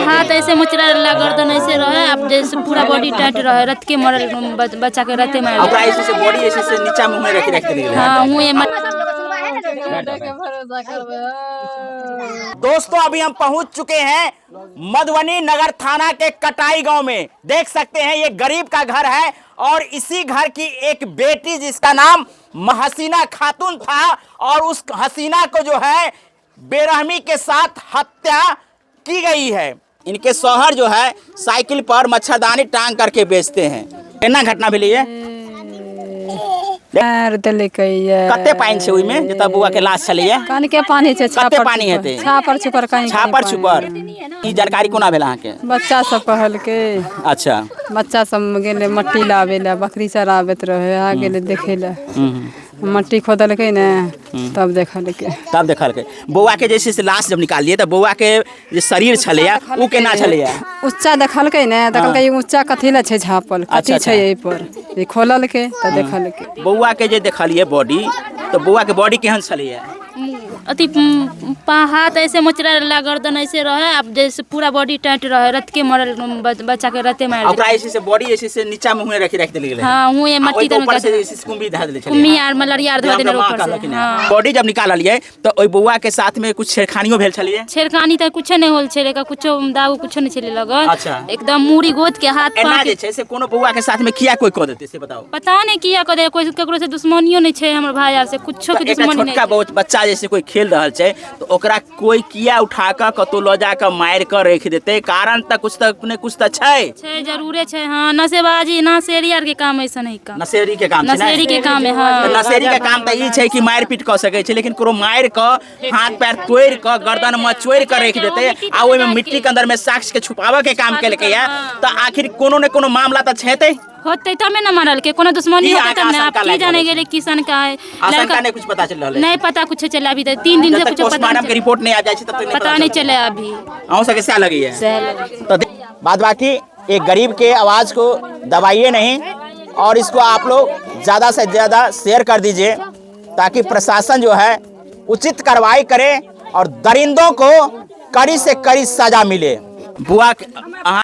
हाथ ऐसे मुचरा रहा, गर्दन ऐसे रहे, अब जैसे पूरा बॉडी टाइट रहे, रत के मरल बच्चा के रते मार ओकरा ऐसे से बॉडी ऐसे से नीचा मुंह में रख दे। हां मुंह दोस्तों अभी हम पहुंच चुके हैं मधुबनी नगर थाना के कटाई गांव में। देख सकते हैं ये गरीब का घर है और इसी घर की एक बेटी जिसका नाम हसीना खातून था और उस हसीना को जो है बेरहमी के साथ हत्या की गई है। इनके शौहर जो है साइकिल पर मच्छरदानी टांग करके बेचते हैं। केना घटना भेली है? कते पानी छे ओइ में जता बुआ के लाश छलिए? कान के पानी छे, कते पानी हेते? छापर छुपर कहीं छापर छुपर। ई जानकारी कोना भेल अहाँ के? बच्चा सब कहल के। अच्छा बच्चा सब गेले मट्टी लावे ला, बकरी चरावत रहे, आ गेले देखे ला। मट्टी खोदल के ने तब देखल के। तब देखल के बौआ के जैसे से लाश जब निकालिए त बौआ के जे शरीर छलिए उ केना छलिए? ऊंचा देखल के ने, देखल के ऊंचा कथी ला छे झापल, कथी छे एई पर। ई खोलल के त देखल के। बौआ के जे देखलिए बॉडी तो बौआ के बॉडी केहन छलिए? अति हाथ ऐसे मुचरा रहा, गर्दन ऐसे रहे, अब जैसे पूरा बॉडी टाइट रहे, रत के मरल बच्चा के रते मार ओकरा ऐसे से बॉडी ऐसे से नीचा मुंह में रख दे गेल। हां मुंह में मट्टी तो ऊपर से ऐसे कुंभी धा देले छले। कुम्मी आर मलरिया आर धो देने ऊपर से। हां बॉडी जब निकाल लिए तो ओइ बौआ के साथ में कुछ छेड़खानियो भेल छलिए? छेड़खानी त कुछ नहीं होल छले, का कुछ दाग कुछ नहीं छले लगल। अच्छा एकदम मूड़ी गोद के हाथ एना जे छै से कोनो बौआ के साथ में किया कोई क देते से बताओ? पता नहीं किया क दे, कोई केकरो से दुश्मनियो नहीं छे, हमर भाई यार से कुछो के दुश्मनी नहीं। छोटका बहुत बच्चा जैसे कोई खेल रहल छै तो ओकरा कोई किया उठा के कतो ल जा के मार के रख देते? कारण त कुछ त छै जरूरे छै। हां नशेबाजी नशेरी आर के काम ऐसा नहीं काम। नशेरी के काम छै। नशेरी के काम है। हां नशेरी के काम त ई छै कि मार पीट क सके छै, लेकिन कोनो मार क हाथ पैर तोड़ क गर्दन में चोड़ के रख देते आ ओइ में मिट्टी के अंदर में साक्ष्य के छुपावे के काम केलकै या त आखिर कोनो न कोनो मामला त छैते होते तब ना मरल के कोनो दुश्मनी होते तब ना। आप की जाने गेले किसान का है लड़का ने कुछ पता चल रहल है? नहीं पता कुछ चला अभी तक 3 दिन से कुछ पता पोस्टमार्टम के रिपोर्ट नहीं आ जाय छै तब तक पता नहीं चले अभी। आऊं सके से लगी है तो बाद बाकी एक गरीब के आवाज को दबाइए नहीं और इसको आप लोग ज्यादा से ज्यादा शेयर कर दीजिए ताकि प्रशासन जो है उचित कार्रवाई करे और दरिंदों को कड़ी से कड़ी सजा मिले। बुआ